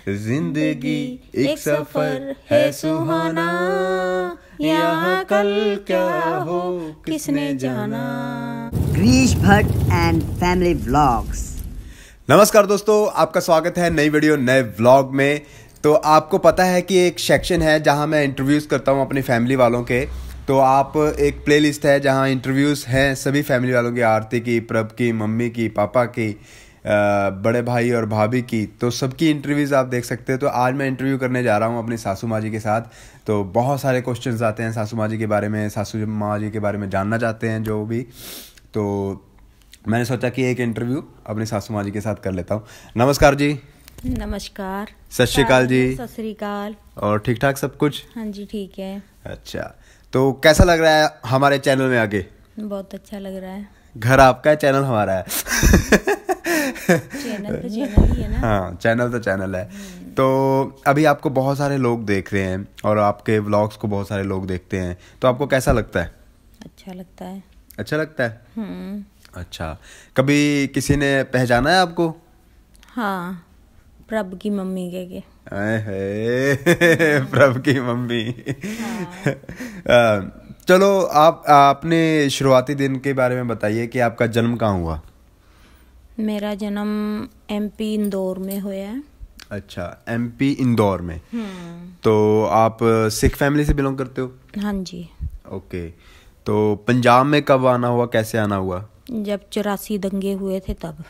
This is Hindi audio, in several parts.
जिंदगी एक सफर है सुहाना, यहाँ कल क्या हो किसने जाना। Girish Bhatt and family vlogs. नमस्कार दोस्तों, आपका स्वागत है नई वीडियो नए व्लॉग में। तो आपको पता है कि एक सेक्शन है जहां मैं इंटरव्यूज़ करता हूं अपनी फैमिली वालों के। तो आप एक प्लेलिस्ट है जहां इंटरव्यूज़ हैं सभी फैमिली वालों की, आरती की, प्रभ की, मम्मी की, पापा की, बड़े भाई और भाभी की। तो सबकी इंटरव्यूज़ आप देख सकते हैं। तो आज मैं इंटरव्यू करने जा रहा हूं अपनी सासू माँ जी के साथ। तो बहुत सारे क्वेश्चंस आते हैं सासू माँ जी के बारे में, सासू माँ जी के बारे में जानना चाहते हैं जो भी। तो मैंने सोचा कि एक इंटरव्यू अपनी सासू माँ जी के साथ कर लेता हूँ। नमस्कार जी। नमस्कार। सत श्री अकाल जी। सत श्री अकाल। और ठीक ठाक सब कुछ? हाँ जी, ठीक है। अच्छा, तो कैसा लग रहा है हमारे चैनल में आके? बहुत अच्छा लग रहा है। घर आपका है, चैनल हमारा है। चैनल तो चैनल ही है ना। हाँ, चैनल तो चैनल है। तो अभी आपको बहुत सारे लोग देख रहे हैं और आपके व्लॉग्स को बहुत सारे लोग देखते हैं, तो आपको कैसा लगता है? अच्छा लगता है। अच्छा लगता है। अच्छा, कभी किसी ने पहचाना है आपको? हाँ, प्रभ की मम्मी के। प्रभ की मम्मी। चलो, आप अपने शुरुआती दिन के बारे में बताइए कि आपका जन्म कहाँ हुआ? मेरा जन्म एमपी इंदौर में हुआ है। अच्छा, एमपी इंदौर में। तो आप सिख फैमिली से बिलोंग करते हो? हाँ जी। ओके, तो पंजाब में कब आना हुआ, कैसे आना हुआ? जब 84 दंगे हुए थे तब,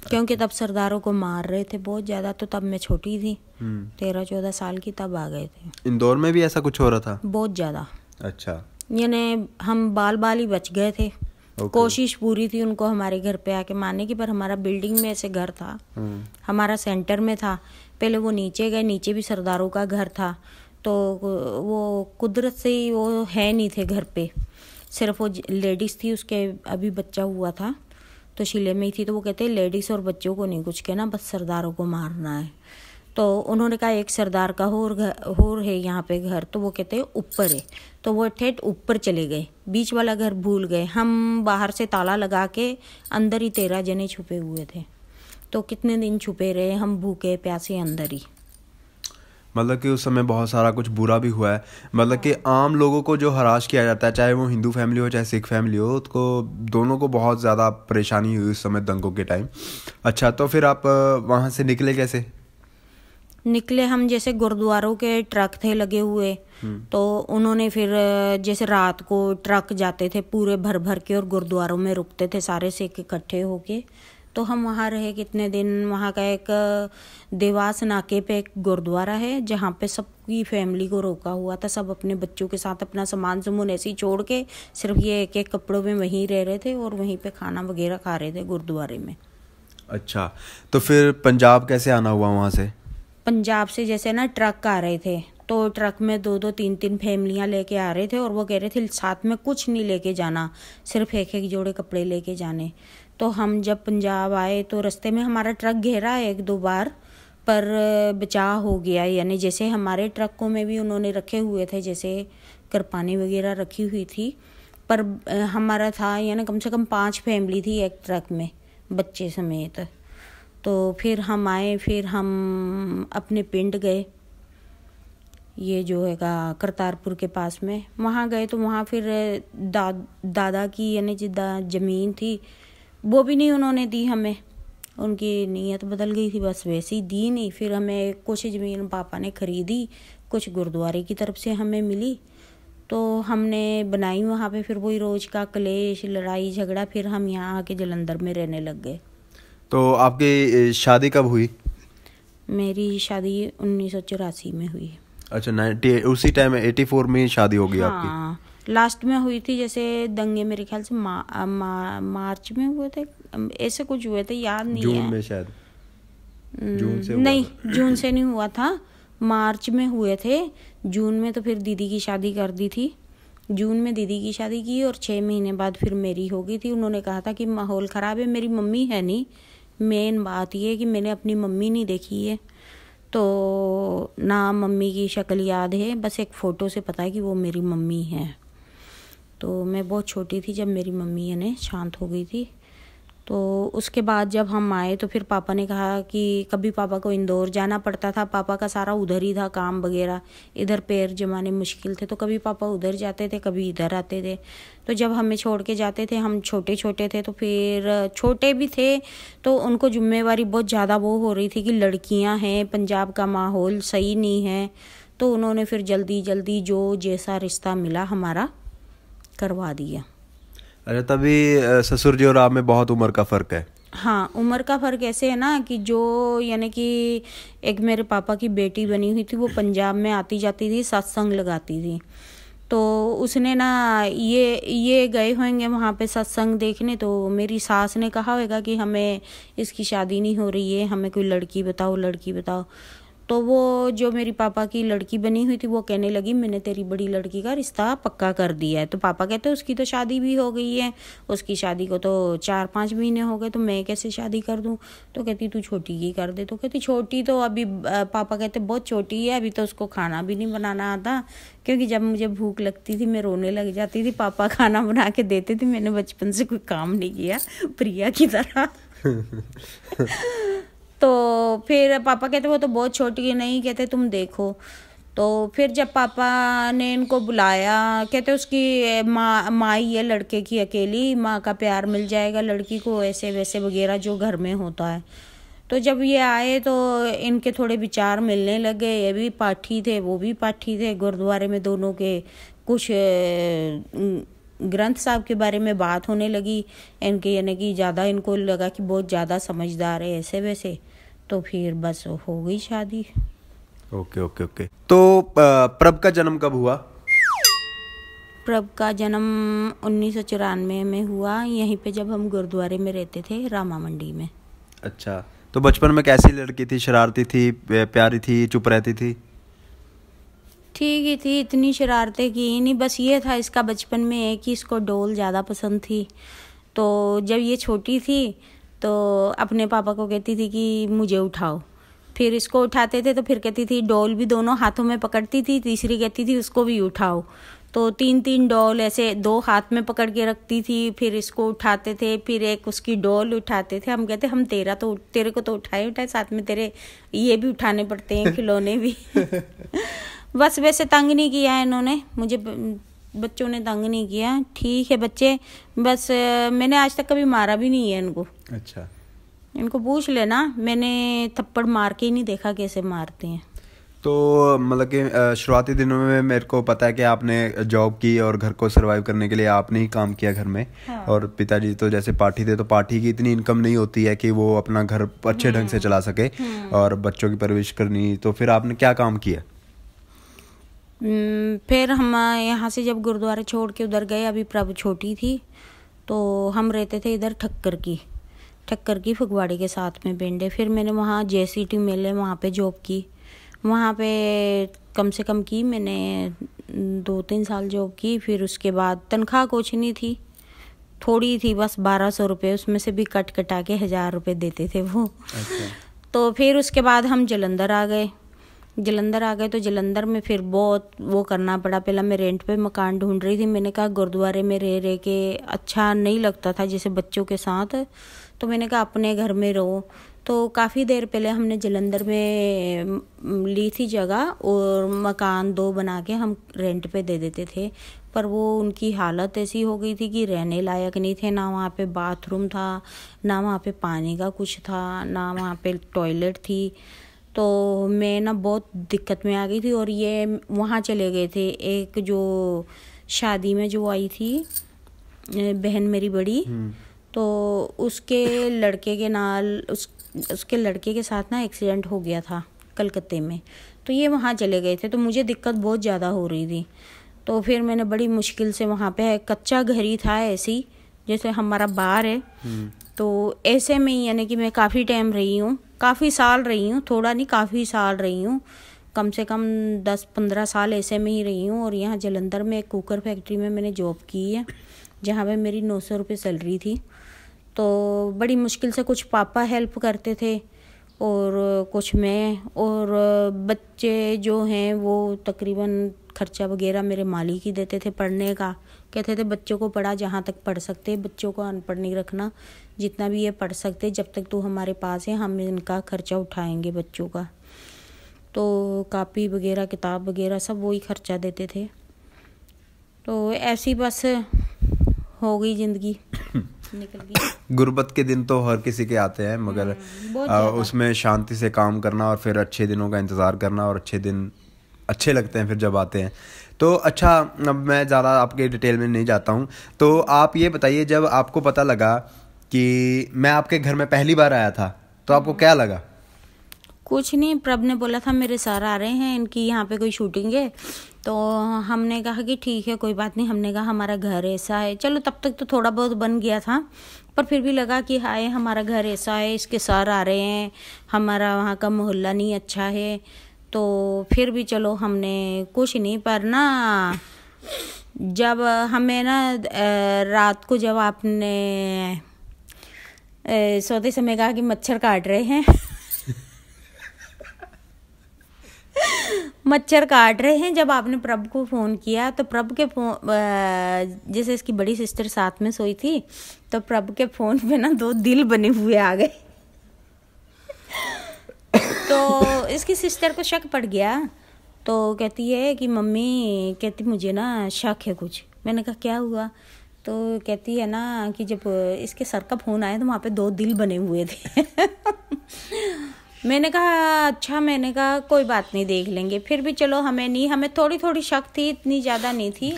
क्योंकि तब सरदारों को मार रहे थे बहुत ज्यादा। तो तब मैं छोटी थी, 13-14 साल की, तब आ गए थे। इंदौर में भी ऐसा कुछ हो रहा था? बहुत ज्यादा। अच्छा। यानी हम बाल बाल ही बच गए थे। कोशिश पूरी थी उनको हमारे घर पे आके मारने की, पर हमारा बिल्डिंग में ऐसे घर था, हमारा सेंटर में था। पहले वो नीचे गए, नीचे भी सरदारों का घर था। तो वो कुदरत से ही वो है नहीं थे घर पे, सिर्फ वो लेडीज थी, उसके अभी बच्चा हुआ था तो शिले में ही थी। तो वो कहते लेडीज और बच्चों को नहीं कुछ कहना, बस सरदारों को मारना है। तो उन्होंने कहा एक सरदार का होर है यहाँ पे घर। तो वो कहते ऊपर है। तो वो ठेठ ऊपर चले गए, बीच वाला घर भूल गए। हम बाहर से ताला लगा के अंदर ही 13 जने छुपे हुए थे। तो कितने दिन छुपे रहे हम, भूखे प्यासे अंदर ही। मतलब कि उस समय बहुत सारा कुछ बुरा भी हुआ है। मतलब कि आम लोगों को जो हरास किया जाता है, चाहे वो हिंदू फैमिली हो चाहे सिख फैमिली हो, उसको दोनों को बहुत ज़्यादा परेशानी हुई उस समय दंगों के टाइम। अच्छा, तो फिर आप वहाँ से निकले कैसे? निकले हम, जैसे गुरुद्वारों के ट्रक थे लगे हुए। तो उन्होंने फिर जैसे रात को ट्रक जाते थे पूरे भर भर के और गुरुद्वारों में रुकते थे सारे सिख इकट्ठे होके। तो हम वहाँ रहे कितने दिन। वहाँ का एक देवास नाके पे एक गुरुद्वारा है जहाँ पे सबकी फैमिली को रोका हुआ था। सब अपने बच्चों के साथ अपना सामान सामून ऐसे ही छोड़ के सिर्फ ये एक एक कपड़ों में वहीं रह रहे थे और वहीं पे खाना वगैरह खा रहे थे गुरुद्वारे में। अच्छा, तो फिर पंजाब कैसे आना हुआ वहाँ से? पंजाब से जैसे ना ट्रक आ रहे थे, तो ट्रक में 2-2 3-3 फैमिलियाँ लेके आ रहे थे और वो कह रहे थे साथ में कुछ नहीं लेके जाना, सिर्फ एक एक जोड़े कपड़े लेके जाने। तो हम जब पंजाब आए तो रास्ते में हमारा ट्रक घेरा 1-2 बार, पर बचाव हो गया। यानी जैसे हमारे ट्रकों में भी उन्होंने रखे हुए थे, जैसे कृपानी वगैरह रखी हुई थी, पर हमारा था यानी कम से कम 5 फैमिली थी एक ट्रक में, बच्चे समेत। तो फिर हम आए, फिर हम अपने पिंड गए, ये जो है करतारपुर के पास में। वहाँ गए तो वहाँ फिर दादा की यानी जिदा ज़मीन थी वो भी नहीं उन्होंने दी हमें। उनकी नीयत बदल गई थी, बस वैसे ही दी नहीं। फिर हमें कुछ ज़मीन पापा ने खरीदी, कुछ गुरुद्वारे की तरफ से हमें मिली, तो हमने बनाई वहाँ पे। फिर वही रोज़ का कलेश, लड़ाई झगड़ा। फिर हम यहाँ आके जलंधर में रहने लग गए। तो आपकी शादी कब हुई? मेरी शादी 1984 में हुई। अच्छा, 90 उसी टाइम 84 में शादी हो गई आपकी? हाँ, लास्ट में हुई थी। जैसे दंगे मेरे ख्याल से मार्च में हुए थे, ऐसे कुछ हुए थे, याद नहीं जून है। में शायद? जून से नहीं, जून से नहीं हुआ था, मार्च में हुए थे। जून में तो फिर दीदी की शादी कर दी थी। जून में दीदी की शादी की और 6 महीने बाद फिर मेरी हो गई थी। उन्होंने कहा था कि माहौल ख़राब है, मेरी मम्मी है नहीं। मेन बात ये है कि मैंने अपनी मम्मी नहीं देखी है, तो ना मम्मी की शक्ल याद है, बस एक फ़ोटो से पता है कि वो मेरी मम्मी है। तो मैं बहुत छोटी थी जब मेरी मम्मी यानी शांत हो गई थी। तो उसके बाद जब हम आए तो फिर पापा ने कहा कि कभी पापा को इंदौर जाना पड़ता था, पापा का सारा उधर ही था काम वगैरह, इधर पैर जमाने मुश्किल थे, तो कभी पापा उधर जाते थे कभी इधर आते थे। तो जब हमें छोड़ के जाते थे, हम छोटे छोटे थे, तो फिर छोटे भी थे तो उनको जिम्मेवारी बहुत ज़्यादा वो हो रही थी कि लड़कियां हैं, पंजाब का माहौल सही नहीं है, तो उन्होंने फिर जल्दी जल्दी जो जैसा रिश्ता मिला हमारा करवा दिया। अरे तभी ससुर जी और आप में बहुत उम्र का फ़र्क है। हाँ, उम्र का फ़र्क ऐसे है ना कि जो यानी कि एक मेरे पापा की बेटी बनी हुई थी, वो पंजाब में आती जाती थी, सत्संग लगाती थी। तो उसने ना ये गए होंगे वहाँ पे सत्संग देखने, तो मेरी सास ने कहा होगा कि हमें इसकी शादी नहीं हो रही है, हमें कोई लड़की बताओ, लड़की बताओ। तो वो जो मेरी पापा की लड़की बनी हुई थी वो कहने लगी मैंने तेरी बड़ी लड़की का रिश्ता पक्का कर दिया है। तो पापा कहते उसकी तो शादी भी हो गई है, उसकी शादी को तो 4-5 महीने हो गए, तो मैं कैसे शादी कर दूं। तो कहती तू छोटी की कर दे। तो कहती छोटी तो अभी पापा कहते बहुत छोटी है, अभी तो उसको खाना भी नहीं बनाना आता, क्योंकि जब मुझे भूख लगती थी मैं रोने लग जाती थी, पापा खाना बना के देते थे, मैंने बचपन से कोई काम नहीं किया प्रिया की तरह। तो फिर पापा कहते वो तो बहुत छोटी है, नहीं कहते तुम देखो। तो फिर जब पापा ने इनको बुलाया, कहते उसकी माँ ही है लड़के की अकेली, माँ का प्यार मिल जाएगा लड़की को, ऐसे वैसे वगैरह जो घर में होता है। तो जब ये आए तो इनके थोड़े विचार मिलने लगे, ये भी पाठी थे वो भी पाठी थे, गुरुद्वारे में दोनों के कुछ ग्रंथ साहब के बारे में बात होने लगी इनके, यानी कि ज़्यादा इनको लगा कि बहुत ज़्यादा समझदार है ऐसे वैसे। तो फिर बस हो गई शादी। Okay okay okay. तो प्रभ का जन्म कब हुआ? प्रभ का जन्म 1994 में हुआ, यहीं पे जब हम गुरुद्वारे में रहते थे रामा मंडी में। अच्छा, तो बचपन में कैसी लड़की थी? शरारती थी, प्यारी थी, चुप रहती थी? ठीक ही थी, इतनी शरारतें की नहीं, बस ये था इसका बचपन में है कि इसको डॉल ज़्यादा पसंद थी। तो जब ये छोटी थी तो अपने पापा को कहती थी कि मुझे उठाओ, फिर इसको उठाते थे तो फिर कहती थी, डॉल भी दोनों हाथों में पकड़ती थी, तीसरी कहती थी उसको भी उठाओ। तो 3-3 डॉल ऐसे 2 हाथ में पकड़ के रखती थी, फिर इसको उठाते थे, फिर एक उसकी डॉल उठाते थे। हम कहते हम तेरे को तो उठाए साथ में तेरे ये भी उठाने पड़ते हैं खिलौने भी। बस वैसे तंग नहीं किया इन्होंने मुझे, बच्चों ने तंग नहीं किया, ठीक है बच्चे। बस मैंने आज तक कभी मारा भी नहीं है इनको। अच्छा, इनको पूछ लेना, मैंने थप्पड़ मार के ही नहीं देखा कैसे मारते हैं। तो मतलब कि शुरुआती दिनों में मेरे को पता है कि आपने जॉब की और घर को सरवाइव करने के लिए आपने ही काम किया घर में। हाँ। और पिताजी तो जैसे पाठी थे, तो पाठी की इतनी इनकम नहीं होती है कि वो अपना घर अच्छे ढंग से चला सके और बच्चों की परवरिश करनी। तो फिर आपने क्या काम किया? फिर हम यहाँ से जब गुरुद्वारा छोड़ के उधर गए, अभी प्रभ छोटी थी, तो हम रहते थे इधर ठक्कर की फगवाड़े के साथ में बेंडे। फिर मैंने वहाँ JCT मेले वहाँ पे जॉब की, वहाँ पे कम से कम की मैंने 2-3 साल जॉब की। फिर उसके बाद तनख्वाह कुछ नहीं थी, थोड़ी थी बस 1200 रुपये, उसमें से भी कटा के 1000 रुपये देते थे वो। अच्छा। तो फिर उसके बाद हम जलंधर आ गए तो जलंधर में फिर बहुत वो करना पड़ा। पहला मैं रेंट पे मकान ढूंढ रही थी, मैंने कहा गुरुद्वारे में रह के अच्छा नहीं लगता था जैसे बच्चों के साथ, तो मैंने कहा अपने घर में रहो। तो काफ़ी देर पहले हमने जलंधर में ली थी जगह और मकान 2 बना के हम रेंट पे दे देते थे, पर वो उनकी हालत ऐसी हो गई थी कि रहने लायक नहीं थे। ना वहाँ पे बाथरूम था, ना वहाँ पे पानी का कुछ था, ना वहाँ पे टॉयलेट थी। तो मैं ना बहुत दिक्कत में आ गई थी। और ये वहाँ चले गए थे, एक जो शादी में जो आई थी बहन मेरी बड़ी, तो उसके लड़के के नाल उसके लड़के के साथ ना एक्सीडेंट हो गया था कलकत्ते में, तो ये वहाँ चले गए थे। तो मुझे दिक्कत बहुत ज़्यादा हो रही थी, तो फिर मैंने बड़ी मुश्किल से वहाँ पे, कच्चा घर ही था ऐसी जैसे हमारा बार है, तो ऐसे में ही यानी कि मैं काफ़ी टाइम रही हूँ, काफ़ी साल रही हूँ, थोड़ा नहीं काफ़ी साल रही हूँ, कम से कम 10-15 साल ऐसे में ही रही हूँ। और यहाँ जलंधर में एक कुकर फैक्ट्री में मैंने जॉब की है, जहाँ पे मेरी 900 रुपये सैलरी थी। तो बड़ी मुश्किल से कुछ पापा हेल्प करते थे और कुछ मैं, और बच्चे जो हैं वो तकरीबन खर्चा वगैरह मेरे मालिक ही देते थे पढ़ने का। कहते थे बच्चों को पढ़ा जहाँ तक पढ़ सकते, बच्चों को अनपढ़ नहीं रखना, जितना भी ये पढ़ सकते जब तक तू हमारे पास है हम इनका खर्चा उठाएंगे बच्चों का। तो कापी वगैरह किताब वगैरह सब वही खर्चा देते थे। तो ऐसी बस हो गई ज़िंदगी, निकल गई। गुर्बत के दिन तो हर किसी के आते हैं, मगर उसमें शांति से काम करना और फिर अच्छे दिनों का इंतज़ार करना, और अच्छे दिन अच्छे लगते हैं फिर जब आते हैं। तो अच्छा, अब मैं ज़्यादा आपके डिटेल में नहीं जाता हूँ, तो आप ये बताइए, जब आपको पता लगा कि मैं आपके घर में पहली बार आया था तो आपको क्या लगा? कुछ नहीं, प्रभ ने बोला था मेरे सर आ रहे हैं, इनकी यहाँ पे कोई शूटिंग है। तो हमने कहा कि ठीक है कोई बात नहीं। हमने कहा हमारा घर ऐसा है, चलो तब तक तो थोड़ा बहुत बन गया था, पर फिर भी लगा कि हाय हमारा घर ऐसा है, इसके सर आ रहे हैं, हमारा वहाँ का मोहल्ला नहीं अच्छा है। तो फिर भी चलो हमने कुछ नहीं, पर ना जब हमें ना रात को जब आपने सोते समय कहा कि मच्छर काट रहे हैं मच्छर काट रहे हैं, जब आपने प्रभ को फ़ोन किया तो प्रभ के फ़ोन, जैसे इसकी बड़ी सिस्टर साथ में सोई थी, तो प्रभ के फ़ोन पे ना 2 दिल बने हुए आ गए। तो इसकी सिस्टर को शक पड़ गया, तो कहती है कि मम्मी, कहती मुझे ना शक है कुछ। मैंने कहा क्या हुआ? तो कहती है ना कि जब इसके सर का फ़ोन आया तो वहाँ पे 2 दिल बने हुए थे। मैंने कहा अच्छा, मैंने कहा कोई बात नहीं देख लेंगे। फिर भी चलो हमें थोड़ी थोड़ी शक थी, इतनी ज़्यादा नहीं थी।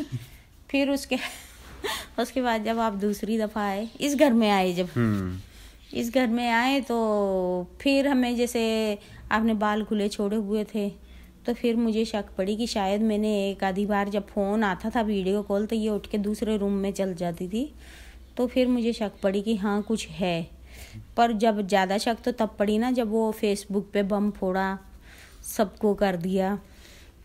फिर उसके बाद जब आप दूसरी दफ़ा आए, इस घर में आए, जब इस घर में आए तो फिर हमें, जैसे आपने बाल खुले छोड़े हुए थे, तो फिर मुझे शक पड़ी कि शायद मैंने एक आधी बार जब फ़ोन आता था वीडियो कॉल तो ये उठ के दूसरे रूम में चल जाती थी। तो फिर मुझे शक पड़ी कि हाँ कुछ है। पर जब ज़्यादा शक तो तब पड़ी ना जब वो फेसबुक पे बम फोड़ा, सबको कर दिया।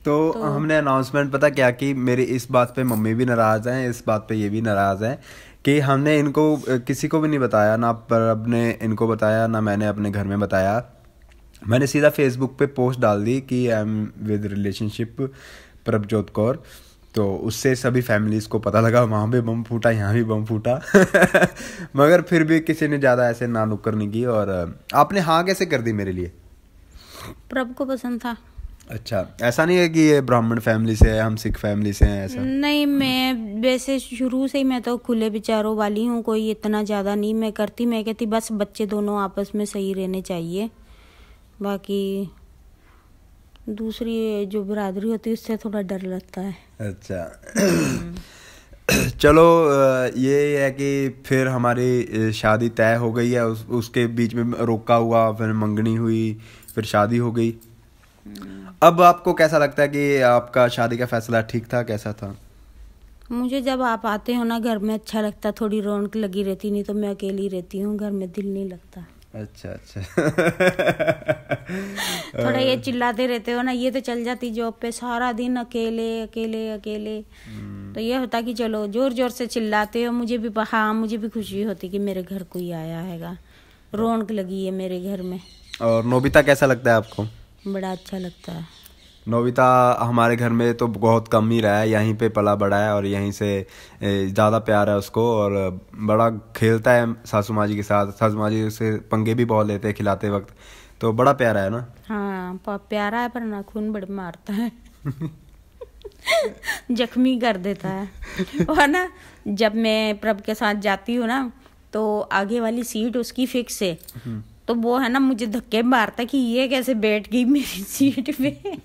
तो हमने अनाउंसमेंट पता क्या की, मेरी इस बात पे मम्मी भी नाराज़ हैं, इस बात पे ये भी नाराज़ हैं कि हमने इनको किसी को भी नहीं बताया, ना प्रभ ने इनको बताया, ना मैंने अपने घर में बताया। मैंने सीधा फेसबुक पे पोस्ट डाल दी कि I am with relationship Prabhjot Kaur. तो उससे सभी फैमिलीज़ को पता लगा, वहाँ भी बम फूटा, यहाँ भी बम फूटा। मगर फिर भी किसी ने ज़्यादा ऐसे ना नुक्कर नहीं की। और आपने हाँ कैसे कर दी मेरे लिए? प्रभ को पसंद था। अच्छा, ऐसा नहीं है कि ये ब्राह्मण फैमिली से है, हम सिख फैमिली से हैं, ऐसा नहीं। मैं वैसे शुरू से ही मैं तो खुले विचारों वाली हूँ, कोई इतना ज़्यादा नहीं मैं करती। मैं कहती बस बच्चे दोनों आपस में सही रहने चाहिए, बाकी दूसरी जो बिरादरी होती है उससे थोड़ा डर लगता है। अच्छा। चलो, ये है कि फिर हमारी शादी तय हो गई है। उसके बीच में रोका हुआ, फिर मंगनी हुई, फिर शादी हो गई। अब आपको कैसा लगता है कि आपका शादी का फैसला ठीक था, कैसा था? मुझे जब आप आते हो ना घर में अच्छा लगता, थोड़ी रौनक लगी रहती, नहीं तो मैं अकेली रहती हूँ, घर में दिल नहीं लगता। अच्छा अच्छा। थोड़ा ये चिल्लाते रहते हो ना, ये तो चल जाती जॉब पे, सारा दिन अकेले अकेले अकेले। तो ये होता कि चलो जोर जोर से चिल्लाते हो, मुझे भी खुशी होती कि मेरे घर कोई आया हैगा, रौनक लगी है मेरे घर में। और नोबिता कैसा लगता है आपको? बड़ा अच्छा लगता है। नोबिता हमारे घर में तो बहुत कम ही रहा है, यहीं पे पला बड़ा है और यहीं से ज़्यादा प्यार है उसको। और बड़ा खेलता है सासू माँ जी के साथ, सासू माँ जी से पंगे भी बहुत लेते हैं खिलाते वक्त, तो बड़ा प्यारा है ना। हाँ प्यारा है, पर नाखून बड़े मारता है। जख्मी कर देता है। और ना जब मैं प्रभ के साथ जाती हूँ ना, तो आगे वाली सीट उसकी फिक्स है, तो वो है ना मुझे धक्के मारता कि ये कैसे बैठ गई मेरी सीट पे।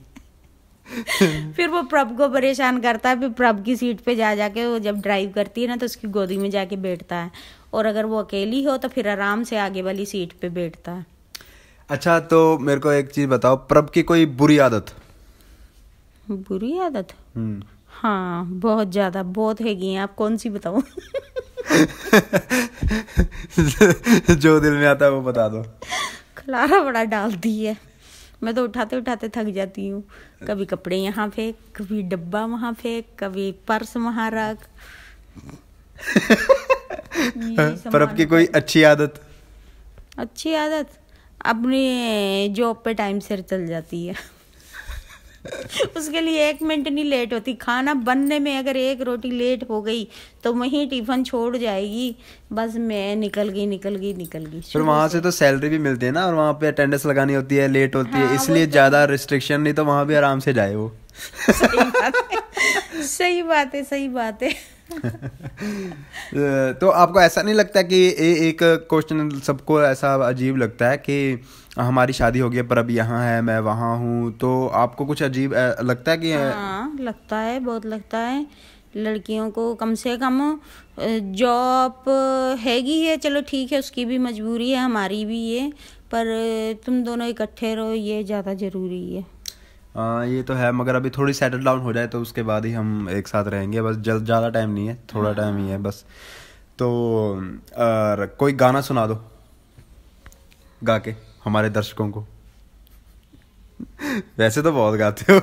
फिर वो प्रभ को परेशान करता है, फिर प्रभ की सीट पे जा जाके वो जब ड्राइव करती है ना तो उसकी गोदी में जाके बैठता है, और अगर वो अकेली हो तो फिर आराम से आगे वाली सीट पे बैठता है। अच्छा, तो मेरे को एक चीज बताओ, प्रभ की कोई बुरी आदत? बुरी आदत? हाँ बहुत ज्यादा, बहुत हैगी हैं। आप कौन सी बताओ? जो दिल में आता है वो बता दो। खलारा बड़ा डालती है, मैं तो उठाते उठाते थक जाती हूँ। कभी कपड़े यहाँ फेंक, कभी डब्बा वहाँ फेंक, कभी पर्स वहाँ रख। प्रभ की कोई अच्छी आदत? अच्छी आदत अपनी जॉब पे टाइम से चल जाती है। उसके लिए 1 मिनट नहीं लेट होती। खाना बनने में अगर 1 रोटी लेट हो गई तो वहीं टिफिन छोड़ जाएगी, बस मैं निकल गई। फिर वहाँ से तो सैलरी भी मिलती है ना, और वहाँ पे अटेंडेंस लगानी होती है, लेट होती है, इसलिए ज्यादा रिस्ट्रिक्शन नहीं, तो वहाँ भी आराम से जाए वो। सही बात है। तो आपको ऐसा नहीं लगता कि एक क्वेश्चन सबको ऐसा अजीब लगता है कि हमारी शादी हो गई पर अब यहाँ है, मैं वहाँ हूँ, तो आपको कुछ अजीब लगता है कि? हाँ, लगता है, बहुत लगता है। लड़कियों को कम से कम जॉब हैगी है, चलो ठीक है, उसकी भी मजबूरी है, हमारी भी है, पर तुम दोनों इकट्ठे रहो ये ज़्यादा ज़रूरी है। ये तो है, मगर अभी थोड़ी सेटल डाउन हो जाए तो उसके बाद ही हम एक साथ रहेंगे, बस ज़्यादा टाइम नहीं है, थोड़ा टाइम ही है बस। तो कोई गाना सुना दो गा के हमारे दर्शकों को। वैसे तो बहुत गाते हो।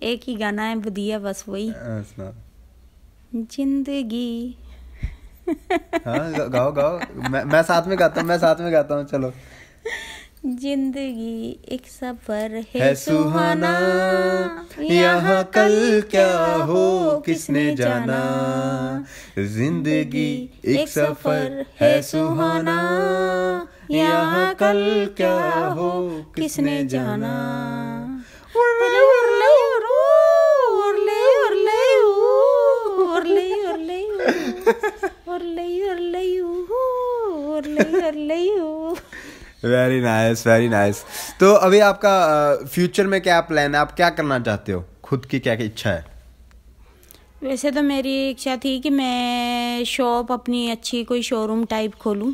एक ही गाना है बढ़िया, बस वही। जिंदगी। हाँ गाओ। मैं साथ में गाता हूँ, चलो। जिंदगी एक सफर है सुहाना, यहाँ कल क्या हो किसने जाना। जिंदगी एक सफर है सुहाना, यहाँ कल क्या हो किसने जाना। Very nice. तो अभी आपका फ्यूचर में क्या प्लान है, आप क्या करना चाहते हो, खुद की क्या इच्छा है? वैसे तो मेरी इच्छा थी कि मैं शॉप अपनी अच्छी कोई शोरूम टाइप खोलूं,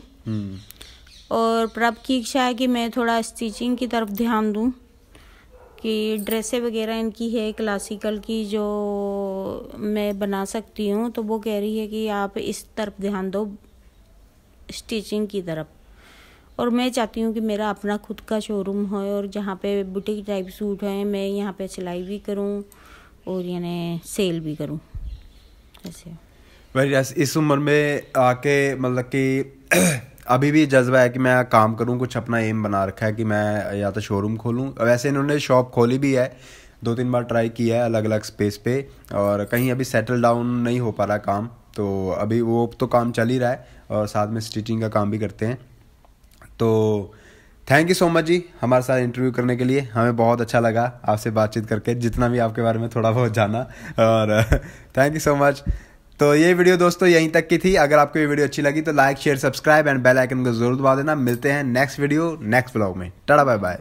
और प्रभ की इच्छा है कि मैं थोड़ा स्टिचिंग की तरफ ध्यान दूं, कि ड्रेसें वगैरह इनकी है क्लासिकल की जो मैं बना सकती हूँ, तो वो कह रही है कि आप इस तरफ ध्यान दो, स्टिचिंग की तरफ। और मैं चाहती हूँ कि मेरा अपना खुद का शोरूम हो, और जहाँ पे बुटीक टाइप सूट हैं मैं यहाँ पे सिलाई भी करूँ और यानी सेल भी करूँ ऐसे। Very nice. इस उम्र में आके मतलब कि अभी भी जज्बा है कि मैं काम करूँ, कुछ अपना एम बना रखा है कि मैं या तो शोरूम खोलूँ। वैसे इन्होंने शॉप खोली भी है, 2-3 बार ट्राई किया है अलग अलग स्पेस पे, और कहीं अभी सेटल डाउन नहीं हो पा रहा काम, तो अभी वो तो काम चल ही रहा है, और साथ में स्टिचिंग का काम भी करते हैं। तो थैंक यू सो मच जी हमारे साथ इंटरव्यू करने के लिए, हमें बहुत अच्छा लगा आपसे बातचीत करके, जितना भी आपके बारे में थोड़ा बहुत जाना, और थैंक यू सो मच। तो ये वीडियो दोस्तों यहीं तक की थी। अगर आपको ये वीडियो अच्छी लगी तो like share subscribe and bell icon को जरूर दबा देना। मिलते हैं नेक्स्ट वीडियो नेक्स्ट व्लॉग में। Tata bye bye.